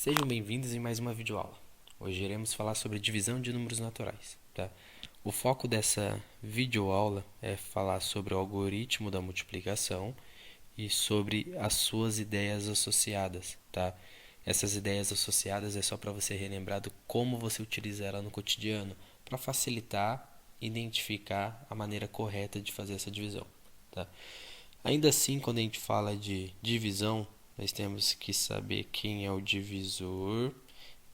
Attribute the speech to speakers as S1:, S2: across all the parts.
S1: Sejam bem-vindos em mais uma videoaula. Hoje iremos falar sobre divisão de números naturais, tá? O foco dessa videoaula é falar sobre o algoritmo da multiplicação e sobre as suas ideias associadas, tá? Essas ideias associadas é só para você relembrar do como você utiliza ela no cotidiano, para facilitar identificar a maneira correta de fazer essa divisão, tá? Ainda assim, quando a gente fala de divisão, nós temos que saber quem é o divisor,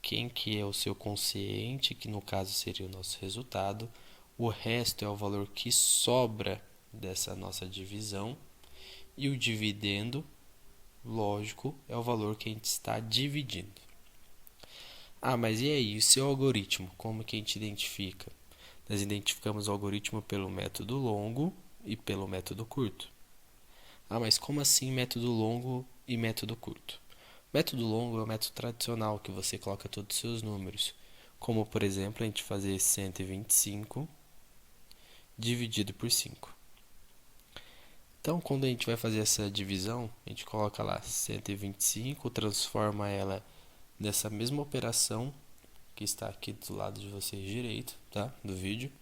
S1: quem que é o seu quociente, que no caso seria o nosso resultado. O resto é o valor que sobra dessa nossa divisão. E o dividendo, lógico, é o valor que a gente está dividindo. Mas e aí, o seu algoritmo, como que a gente identifica? Nós identificamos o algoritmo pelo método longo e pelo método curto. Mas como assim método longo e método curto? Método longo é o método tradicional que você coloca todos os seus números, como por exemplo a gente fazer 125 dividido por 5. Então, quando a gente vai fazer essa divisão, a gente coloca lá 125, transforma ela nessa mesma operação que está aqui do lado de vocês direito, tá? Do vídeo.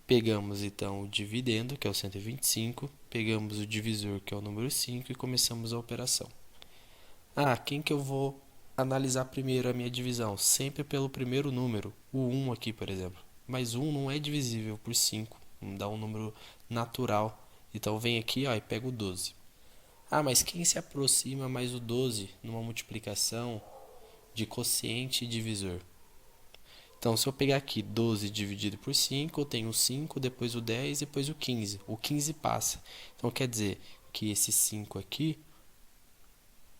S1: Pegamos então o dividendo, que é o 125, pegamos o divisor, que é o número 5, e começamos a operação. Quem que eu vou analisar primeiro a minha divisão? Sempre pelo primeiro número, o 1 aqui, por exemplo. Mas 1 não é divisível por 5, não dá um número natural. Então vem aqui e pega o 12. Mas quem se aproxima mais o 12 numa multiplicação de quociente e divisor? Então, se eu pegar aqui 12 dividido por 5, eu tenho o 5, depois o 10, depois o 15. O 15 passa. Então, quer dizer que esse 5 aqui,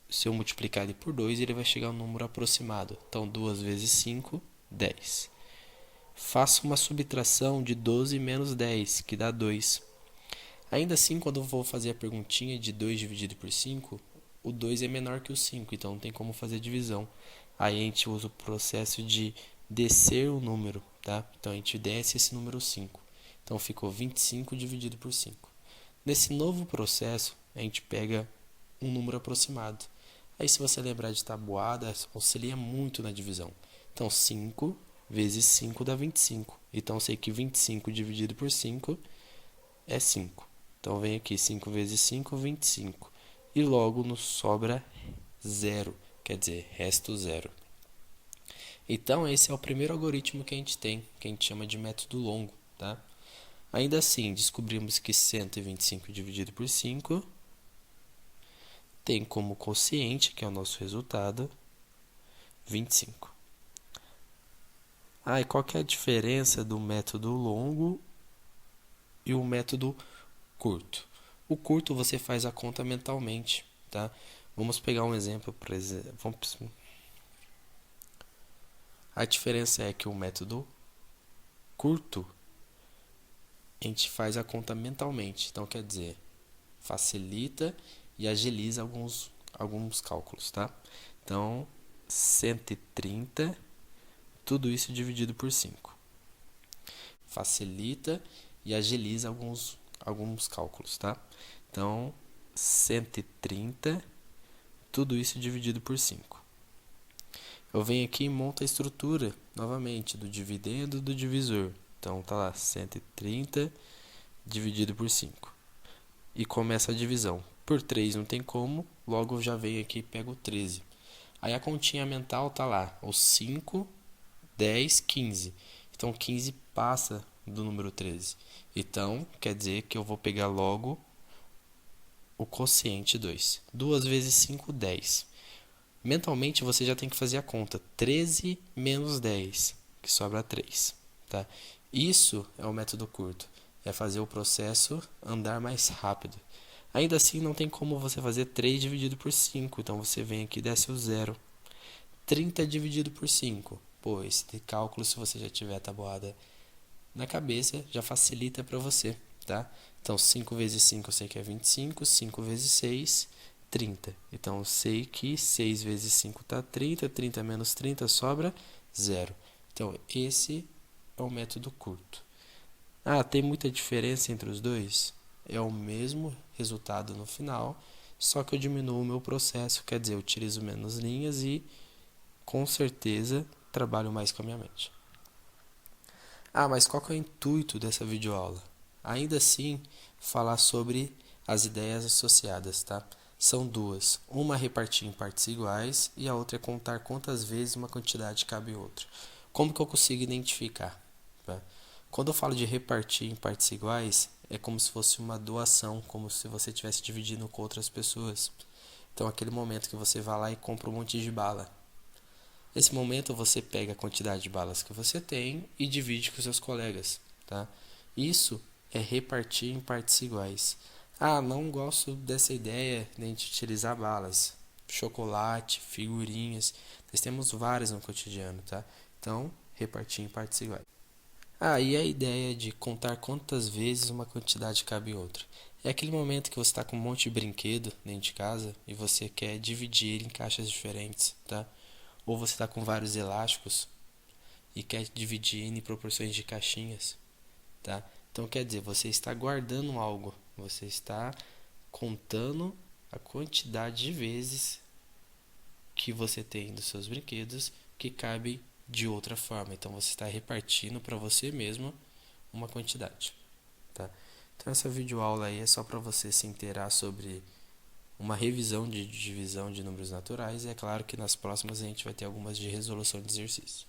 S1: se eu multiplicar ele por 2, ele vai chegar a um número aproximado. Então, 2 vezes 5, 10. Faço uma subtração de 12 menos 10, que dá 2. Ainda assim, quando eu vou fazer a perguntinha de 2 dividido por 5, o 2 é menor que o 5, então não tem como fazer divisão. Aí a gente usa o processo de descer o número, tá? Então a gente desce esse número 5. Então ficou 25 dividido por 5. Nesse novo processo, a gente pega um número aproximado. Aí se você lembrar de tabuada, auxilia muito na divisão. Então 5 vezes 5 dá 25. Então eu sei que 25 dividido por 5 é 5. Então vem aqui 5 vezes 5, 25. E logo nos sobra 0, quer dizer, resto 0. Então, esse é o primeiro algoritmo que a gente tem, que a gente chama de método longo, tá? Ainda assim, descobrimos que 125 dividido por 5 tem como quociente, que é o nosso resultado, 25. E qual que é a diferença do método longo e o método curto? O curto você faz a conta mentalmente, tá? Vamos pegar um exemplo, por exemplo. A diferença é que o método curto a gente faz a conta mentalmente. Então, quer dizer, facilita e agiliza alguns cálculos, tá? Então, 130, tudo isso dividido por 5. Facilita e agiliza alguns cálculos, tá? Então, 130, tudo isso dividido por 5. Eu venho aqui e monto a estrutura, novamente, do dividendo do divisor. Então, tá lá, 130 dividido por 5. E começa a divisão. Por 3 não tem como, logo eu já venho aqui e pego o 13. Aí a continha mental tá lá, os 5, 10, 15. Então, 15 passa do número 13. Então, quer dizer que eu vou pegar logo o quociente 2. 2 vezes 5, 10. Mentalmente você já tem que fazer a conta. 13 menos 10, que sobra 3. Tá? Isso é o método curto. É fazer o processo andar mais rápido. Ainda assim, não tem como você fazer 3 dividido por 5. Então, você vem aqui e desce o 0. 30 dividido por 5. Esse cálculo, se você já tiver a tabuada na cabeça, já facilita para você. Tá? Então, 5 vezes 5 eu sei que é 25. 5 vezes 6, 30. Então, eu sei que 6 vezes 5 está 30. 30 menos 30 sobra 0. Então, esse é o método curto. Tem muita diferença entre os dois? É o mesmo resultado no final, só que eu diminuo o meu processo, quer dizer, eu utilizo menos linhas e, com certeza, trabalho mais com a minha mente. Ah, mas qual que é o intuito dessa videoaula? Ainda assim, falar sobre as ideias associadas, tá? São duas. Uma é repartir em partes iguais e a outra é contar quantas vezes uma quantidade cabe em outra. Como que eu consigo identificar? Tá? Quando eu falo de repartir em partes iguais, é como se fosse uma doação, como se você estivesse dividindo com outras pessoas. Então, aquele momento que você vai lá e compra um monte de bala. Nesse momento, você pega a quantidade de balas que você tem e divide com seus colegas, tá? Isso é repartir em partes iguais. Ah, não gosto dessa ideia de a gente utilizar balas. Chocolate, figurinhas, nós temos várias no cotidiano, tá? Então, repartir em partes iguais. Ah, e a ideia de contar quantas vezes uma quantidade cabe em outra. É aquele momento que você está com um monte de brinquedo dentro de casa e você quer dividir ele em caixas diferentes, tá? Ou você está com vários elásticos e quer dividir em proporções de caixinhas, tá? Então quer dizer, você está guardando algo, você está contando a quantidade de vezes que você tem dos seus brinquedos que cabe de outra forma. Então você está repartindo para você mesmo uma quantidade, tá? Então essa videoaula aí é só para você se inteirar sobre uma revisão de divisão de números naturais e é claro que nas próximas a gente vai ter algumas de resolução de exercício.